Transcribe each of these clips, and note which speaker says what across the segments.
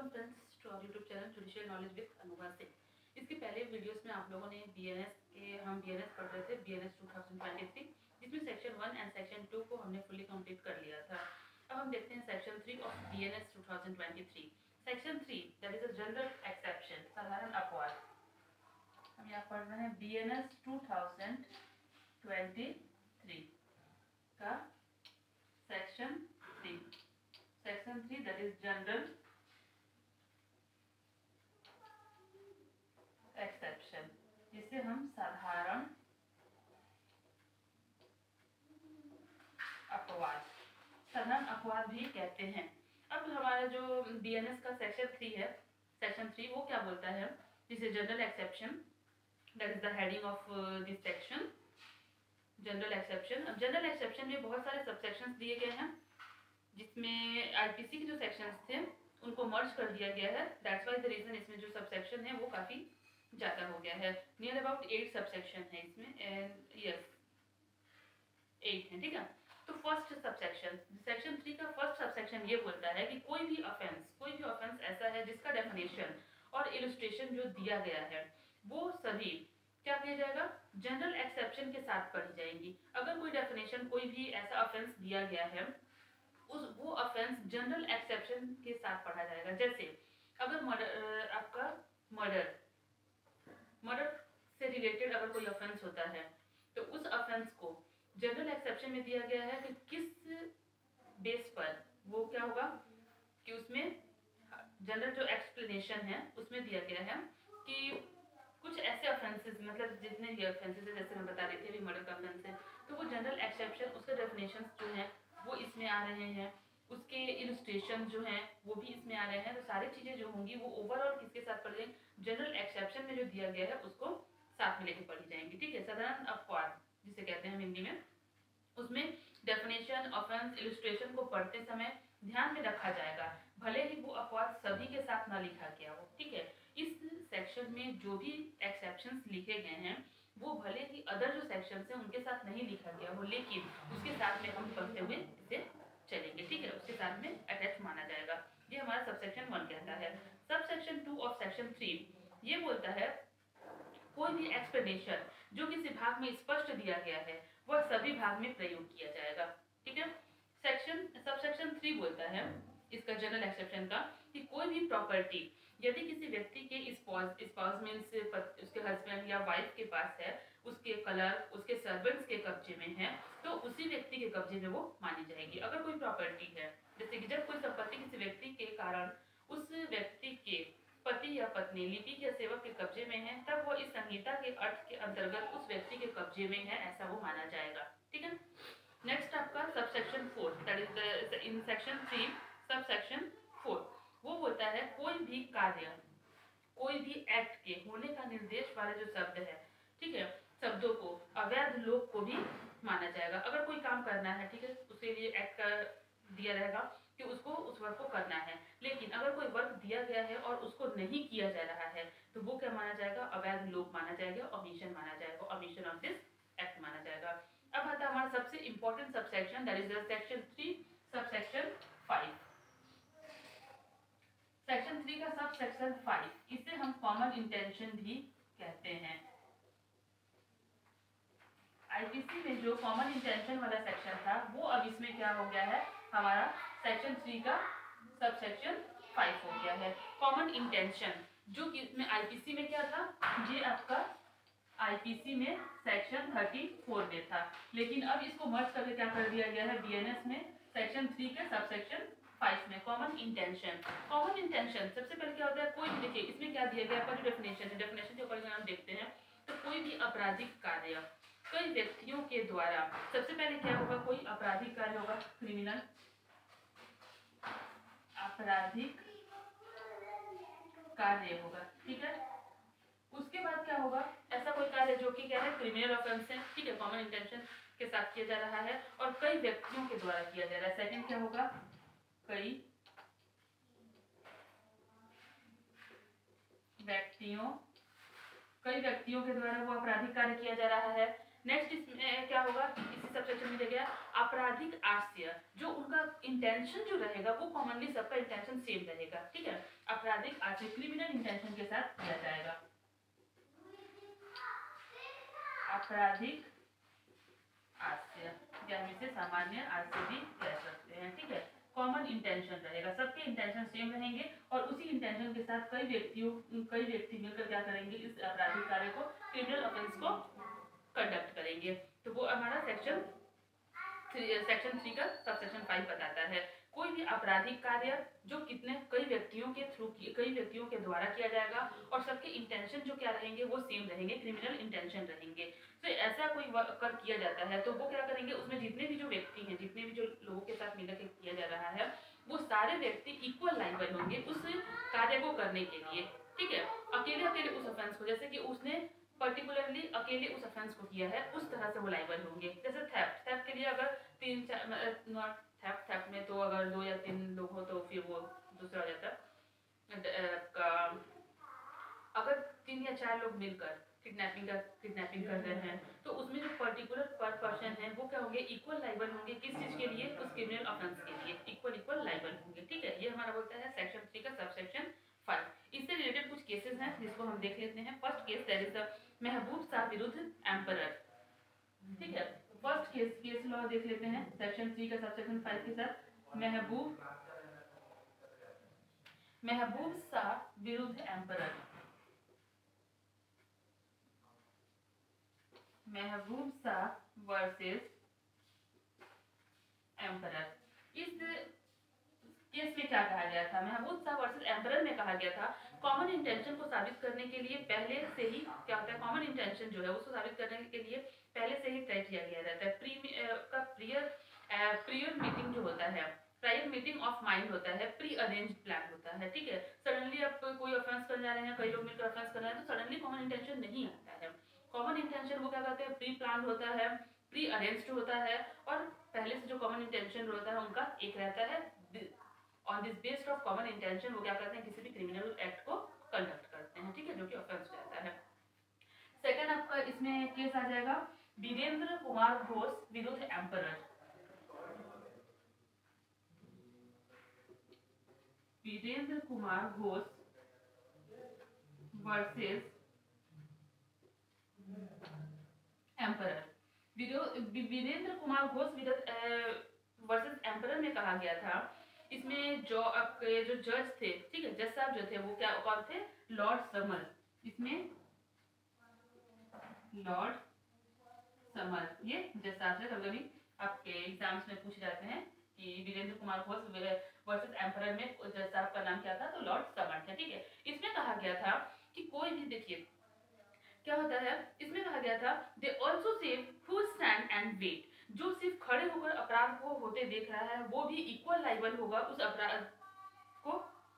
Speaker 1: Welcome friends to our YouTube channel judicial knowledge with Anubha Singh. इसके पहले videos में आप लोगों ने हम बीएनएस पढ़ रहे थे, बीएनएस 2023, जिसमें सेक्शन 1 एंड सेक्शन 2 को हमने फुली कंप्लीट कर लिया था। अब हम देखते हैं section 3 of BNS 2023। Section 3 that is a general exception, साधारण अपवाद। हम यहाँ पढ़ रहे हैं बीएनएस 2023 का section 3 that is general exception, जिसे हम साधारण अपवाद भी कहते हैं। अब हमारा जो बीएनएस का सेक्शन 3 है, सेक्शन 3 वो क्या बोलता है? This is general exception, that is the heading of this section, general exception. अब जनरल एक्सेप्शन में बहुत सारे सबसेक्शंस दिए गए हैं, जिसमें आईपीसी के जो सेक्शंस थे उनको मर्ज कर दिया गया है। दैट्स व्हाई द रीजन इसमें जो सबसेक्शन है वो काफी ज्यादा हो गया है। नियर अबाउट 8 सबसेक्शन है इसमें, एंड यस 8 है, ठीक है। तो फर्स्ट सबसेक्शन, सेक्शन 3 का फर्स्ट सबसेक्शन ये बोलता है कि कोई भी ऑफेंस ऐसा है जिसका डेफिनेशन और इलस्ट्रेशन जो दिया गया है वो सभी क्या किया जाएगा? जनरल एक्सेप्शन के साथ पढ़ी जाएंगी। अगर कोई डेफिनेशन, कोई भी ऐसा ऑफेंस दिया गया है, वो ऑफेंस जनरल एक्सेप्शन के साथ पढ़ा जाएगा। जैसे अगर आपका मर्डर से रिलेटेड अगर कोई ऑफेंस होता है तो उस ऑफेंस को जनरल एक्सेप्शन में दिया गया है कि किस बेस पर वो क्या होगा कि उसमें जनरल जो एक्सप्लेनेशन है उसमें दिया गया है कि कुछ ऐसे ऑफेंसेस, मतलब जितने भी ऑफेंसेस है, जैसे मैं बता रही थी अभी मर्डर का ऑफेंस है, तो वो जनरल एक्सेप्शन, उसके डेफिनेशंस जो हैं वो इसमें आ रहे हैं, उसके इलस्ट्रेशन जो हैं वो भी इसमें आ रहे हैं। तो सारी चीजें जो होंगी वो ओवरऑल किसके साथ पढ़ जाएंगे? जनरल एक्सेप्शन में जो दिया गया है उसको साथ में लेके पढ़ी जाएंगी, ठीक है। साधारण अपवाद जिसे कहते हैं हिंदी में, उसमें डेफिनेशन, ऑफेंस, इलस्ट्रेशन को पढ़ते समय ध्यान में रखा जाएगा, भले ही वो अपवाद सभी के साथ ना लिखा गया हो, ठीक है। इस सेक्शन में जो भी एक्सेप्शंस लिखे गए हैं वो भले ही अदर जो सेक्शंस हैं उनके साथ नहीं लिखा गया हो, लेकिन उसके साथ में हम पढ़ते हुए इसे चलेंगे, ठीक है, उसके साथ में अटैच माना जाएगा। ये हमारा सबसेक्शन 1 कहता है। सबसेक्शन 2 ऑफ सेक्शन 3 ये बोलता है कोई भी एक्सप्लेनेशन जो किसी भाग में स्पष्ट दिया गया है वह सभी भाग में प्रयोग किया जाएगा, ठीक है। सबसेक्शन 3 बोलता है इसका जनरल एक्सेप्शन का कि कोई भी प्रॉपर्टी यदि किसी व्यक्ति के स्पाउस मींस उसके हस्बैंड या वाइफ के पास है, उसके क्लर्क, उसके सर्वेंट्स के कब्जे में है, तो उसी व्यक्ति के कब्जे में वो मानी जाएगी। अगर कोई प्रॉपर्टी है, जैसे कि जब कोई संपत्ति किसी व्यक्ति के कारण उस व्यक्ति के पति या पत्नी, लिपिक या सेवक के कब्जे में है, तब वो इस संहिता के अर्थ के अंतर्गत उस व्यक्ति के कब्जे में है, ऐसा वो माना जाएगा, ठीक है। नेक्स्ट आपका subsection 4, that is in section 3 subsection 4 वो बोलता है कोई भी कार्य, कोई भी एक्ट के होने का निर्देश वाले जो शब्द है, ठीक है, शब्दों को अवैध लोक को भी माना जाएगा। अगर कोई काम करना है, ठीक है, उसके लिए एक्ट का दिया रहेगा कि उसको उस वर्क को करना है, लेकिन अगर कोई वर्क दिया गया है और उसको नहीं किया जा रहा है तो वो क्या माना जाएगा? अवैध लोक माना जाएगा, ओमिशन माना जाएगा, ओमिशन ऑफ दिस एक्ट माना जाएगा। अब आता है हमारा सबसे important subsection, that is section 3 subsection 5। Section 3 का सबसेक्शन 5, इसे हम कॉमन इंटेंशन भी कहते हैं। आईपीसी में जो कॉमन इंटेंशन वाला सेक्शन था वो अब इसमें क्या हो गया है? हमारा सेक्शन 3 का सबसेक्शन 5 हो गया है। कॉमन इंटेंशन जो कि इसमें आईपीसी में क्या था, ये आपका आईपीसी में सेक्शन 34 में था, लेकिन अब इसको मर्ज करके क्या कर दिया गया है बीएनएस में सेक्शन 3 के सबसेक्शन 5 में। कॉमन इंटेंशन सबसे पहले क्या होता है? कोई भी, देखिए इसमें क्या दिया गया है, डेफिनेशन है, डेफिनेशन के ऊपर हम देखते हैं तो कोई भी आपराधिक कार्य कई व्यक्तियों के द्वारा, सबसे पहले क्या होगा? कोई आपराधिक कार्य होगा, क्रिमिनल आपराधिक कार्य होगा, ठीक है। उसके बाद क्या होगा? ऐसा कोई कार्य जो कि क्या है? क्रिमिनल ऑफेंस है, ठीक है, कॉमन इंटेंशन के साथ किया जा रहा है और कई व्यक्तियों के द्वारा किया जा रहा है। सेकंड क्या होगा? कई व्यक्तियों के द्वारा वो आपराधिक कार्य किया जा रहा है। नेक्स्ट इसमें क्या होगा, इसी सबसेक्शन में गया आपराधिक आशय, जो उनका इंटेंशन जो रहेगा वो कॉमनली सबका इंटेंशन सेम रहेगा, ठीक है। आपराधिक आशय क्रिमिनल इंटेंशन के साथ किया जाएगा। आपराधिक आशय या हम इसे सामान्य आशय भी कह सकते हैं, ठीक है। कॉमन इंटेंशन रहेगा, सबके इंटेंशन सेम रहेंगे और उसी इंटेंशन के साथ कई व्यक्ति मिलकर क्या करेंगे, इस आपराधिक कार्य को, क्रिमिनल ऑफेंस को कंडक्ट करेंगे। तो वो हमारा सेक्शन 3 का सबसेक्शन 5 बताता है। कोई भी आपराधिक कार्य जो कई व्यक्तियों के द्वारा किया जाएगा और सबके इंटेंशन जो क्या रहेंगे वो सेम रहेंगे, क्रिमिनल इंटेंशन रहेंगे। तो ऐसा कोई कर किया जाता है तो वो क्या करेंगे, उसमें जितने भी जो व्यक्ति हैं, जितने भी जो लोगों के साथ मिलकर के किया जा रहा है, वो सारे व्यक्ति इक्वल लायबल होंगे उस कार्य को करने के लिए, ठीक है। अकेले उस ऑफेंस को, जैसे कि उसने पर्टिकुलरली अकेले उस ऑफेंस को किया है, उस तरह से वो लायबल होंगे। जैसे थेफ्ट के लिए अगर 3-4 नॉट थेफ्ट में तो अगर 2 या 3 लोग हो तो फिर वो दूसरा हो जाता है। अगर 3 या 4 लोग मिलकर किडनैपिंग कर रहे हैं तो उसमें जो पर्टिकुलर पर पर्सन है वो क्या होंगे, इक्वल लायबल होंगे। किस चीज के लिए, उस क्रिमिनल ऑफेंस के लिए इक्वल लायबल होंगे, ठीक है। ये हमारा बोलता है सेक्शन 3 का सबसेक्शन 5। इससे रिलेटेड कुछ केसेस हैं जिसको हम देख लेते हैं। First case that is the महबूब शाह विरुद्ध एम्परर, ठीक है। फर्स्ट केस लॉ देख लेते हैं सेक्शन 3 का सबसेक्शन 5 के साथ। महबूब शाह विरुद्ध एम्परर, महबूब शाह वर्सेस एम्परर। इस केस में क्या कहा गया था, महबूब शाह वर्सेस एम्परर में कहा गया था कॉमन इंटेंशन को साबित करने के लिए पहले से ही क्या होता है, कॉमन इंटेंशन जो है उसको साबित करने के लिए पहले से ही तय किया गया रहता है। प्रियर मीटिंग जो होता है, प्रायर मीटिंग ऑफ माइंड होता है, प्री अरेंज प्लान होता है, ठीक है। सडनली आप कोई ऑफेंस कर जा रहे हैं, कई लोग मिलकर ऑफेंस कर रहे हैं तो सडनली कॉमन इंटेंशन नहीं आता है। कॉमन इंटेंशन वो क्या कहते हैं, प्री प्लान होता है, प्री अरेंज्ड होता है और पहले से जो कॉमन इंटेंशन होता है उनका एक रहता है। On this based of common intention वो क्या करते हैं, किसी भी क्रिमिनल एक्ट को कंडक्ट करते हैं, ठीक है, जो कि ऑफेंस रहता है। सेकंड आपका इसमें केस आ जाएगा वीरेंद्र कुमार घोष विरुद्ध emperor. Virendra Kumar Ghosh versus emperor. Virendra Kumar Ghosh versus emperor में कहा गया था, इसमें जो आपके जो जज थे, ठीक है, जज साहब जो थे वो क्या कौन थे, लॉर्ड समर। इसमें लॉर्ड समर ये जज साहब से कभी आपके एग्जाम्स में पूछे जाते हैं कि वीरेंद्र कुमार घोष वर्सेस एम्परर में जज साहब का नाम क्या था, तो लॉर्ड समर था, ठीक है। इसमें कहा गया था कि कोई भी, देखिए क्या होता है, इसमें कहा गया था they also save who stand and wait, जो सिर्फ खड़े होकर अपराध को होते देख रहा है वो भी इक्वल लायबल होगा उस अपराध को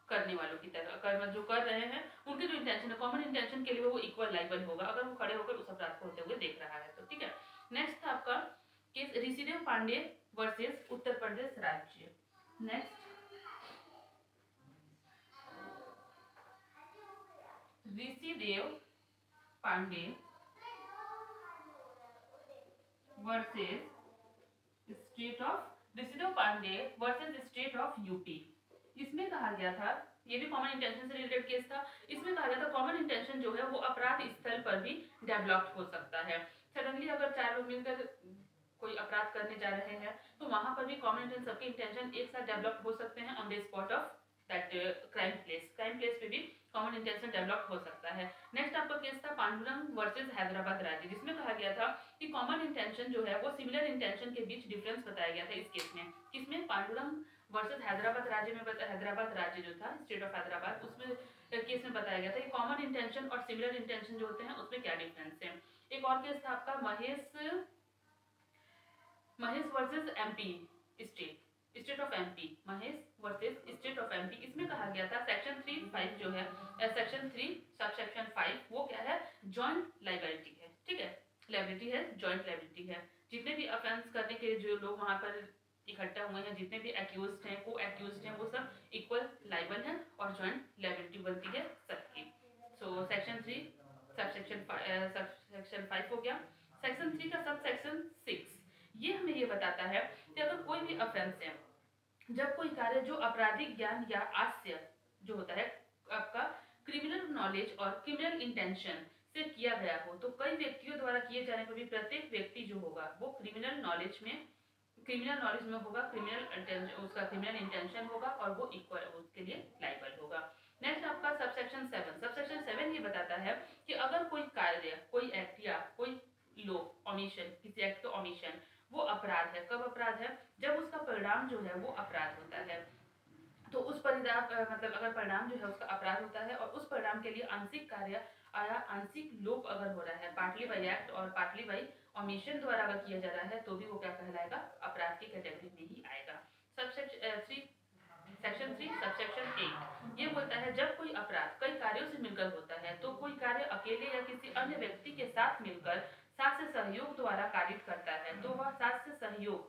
Speaker 1: करने वालों की तरह, जो कर रहे हैं उनके जो इंटेंशन है, कॉमन इंटेंशन के लिए वो इक्वल लायबल होगा अगर वो खड़े होकर उस अपराध को होते हुए देख रहा है तो, ठीक है। नेक्स्ट था आपका केस ऋषिदेव पांडे वर्सेस उत्तर प्रदेश राज्य। Next Rishidev Pandey versus state of UP. इसमें कहा गया था, ये भी कॉमन इंटेंशन से रिलेटेड केस था। इसमें कहा गया था कॉमन इंटेंशन जो है वो अपराध स्थल पर भी डेवलप हो सकता है। सडनली अगर 4 लोग मिलकर कोई अपराध करने जा रहे हैं तो वहां पर भी कॉमन इंटेंशन, सबके इंटेंशन एक साथ डेवलप हो सकते हैं on the spot of that crime place पे भी कॉमन इंटेंशन डेवलप हो सकता है। नेक्स्ट आपका केस था पांडुरंग वर्सेस हैदराबाद राज्य, जिसमें कहा गया था कि कॉमन इंटेंशन जो है वो सिमिलर इंटेंशन के बीच डिफरेंस बताया गया था इस केस में। किसमें, पांडुरंग वर्सेस हैदराबाद राज्य में। हैदराबाद राज्य जो था, स्टेट ऑफ हैदराबाद, उसमें केस में बताया गया था कि कॉमन इंटेंशन और सिमिलर इंटेंशन जो होते हैं उसमें क्या डिफरेंस है। एक और केस था आपका Mahesh versus MP state of MP, Mahesh versus state of MP. इसमें कहा गया था सेक्शन 3(5) जो है, सेक्शन 3 सबसेक्शन 5 वो क्या है, जॉइंट लायबिलिटी है, ठीक है, लायबिलिटी है, जॉइंट लायबिलिटी है। जितने भी ऑफेंस करने के जो लोग वहां पर इकट्ठा हुए हैं, जितने भी एक्यूज्ड हैं, को एक्यूज्ड हैं, वो सब इक्वल लायबल हैं और जॉइंट लायबिलिटी बनती है सबकी। सो सेक्शन 3 सबसेक्शन 5 हो गया। सेक्शन 3 का सब सेक्शन 6 ये हमें ये बताता है कि अगर कोई भी ऑफेंस है, जब कोई कार्य जो आपराधिक ज्ञान या आस्य जो होता है आपका क्रिमिनल नॉलेज और क्रिमिनल इंटेंशन से किया गया हो, तो कई व्यक्तियों द्वारा किए जाने पर भी प्रत्येक व्यक्ति जो होगा वो क्रिमिनल नॉलेज में होगा, उसका क्रिमिनल इंटेंशन होगा और वो इक्वल उसके लिए लाइबल होगा। नेक्स्ट आपका सबसेक्शन 7 ये बताता है कि अगर कोई कार्य, कोई एक्ट या कोई लो ओमिशन, किसी एक्ट का ओमिशन वो अपराध है। कब अपराध है? जब उसका परिणाम जो है वो अपराध होता है। तो उस परिणाम मतलब अगर परिणाम जो है उसका अपराध होता है और उस परिणाम के लिए आंशिक कार्य या आंशिक लोप अगर हो रहा है पार्टली बाई एक्ट और पार्टली बाई ओमिशन द्वारा अगर किया जा रहा है, तो भी वो क्या कहलाएगा? अपराध की कैटेगरी में ही आएगा। सेक्शन 3 सबसेक्शन 8 ये बोलता है जब कोई अपराध कई कार्यों से मिलकर होता है, तो कोई कार्य अकेले या किसी अन्य व्यक्ति के साथ मिलकर साथ से सहयोग द्वारा कार्य करता है, तो वह साथ से सहयोग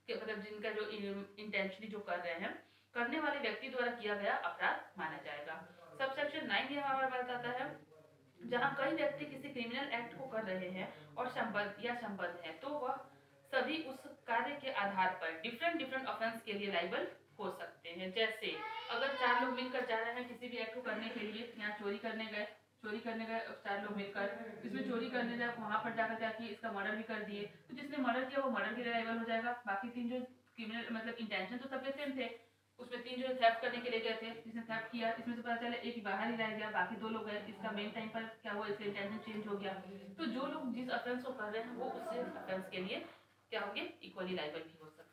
Speaker 1: मतलब जिनका जो इंटेंशनली जो कर रहे हैं, करने वाले व्यक्ति द्वारा किया गया अपराध माना जाएगा। सबसेक्शन 9 ये हमारा बताता है जहां कई व्यक्ति किसी क्रिमिनल एक्ट को कर रहे हैं और संबद्ध है, तो वह सभी उस कार्य के आधार पर डिफरेंट ऑफेंस के लिए लाइबल हो सकते हैं। जैसे अगर 4 लोग मिलकर जा रहे हैं किसी भी एक्ट को करने के लिए, यहाँ चोरी करने गए 4 लोग मिलकर, इसमें चोरी करने जाए वहां पर जाकर जाके इसका मर्डर भी कर दिए, तो जिसने मर्डर किया वो मर्डर के लिए लाइबल हो जाएगा। बाकी 3 जो क्रिमिनल मतलब इंटेंशन तो सबके सेम थे, उसमें 3 जो थेफ्ट करने के लिए गए थे, जिसने थेफ्ट किया इसमें से पता चला एक बाहर ही रह गया, बाकी 2 लोग गए, इसका मेन टाइम पर क्या हुआ, इसका इंटेंशन चेंज हो गया। तो जो लोग जिस ऑफेंस को कर रहे हैं वो उससे ऑफेंस के लिए क्या होंगे? इक्वली लाइबल भी हो सकते हैं।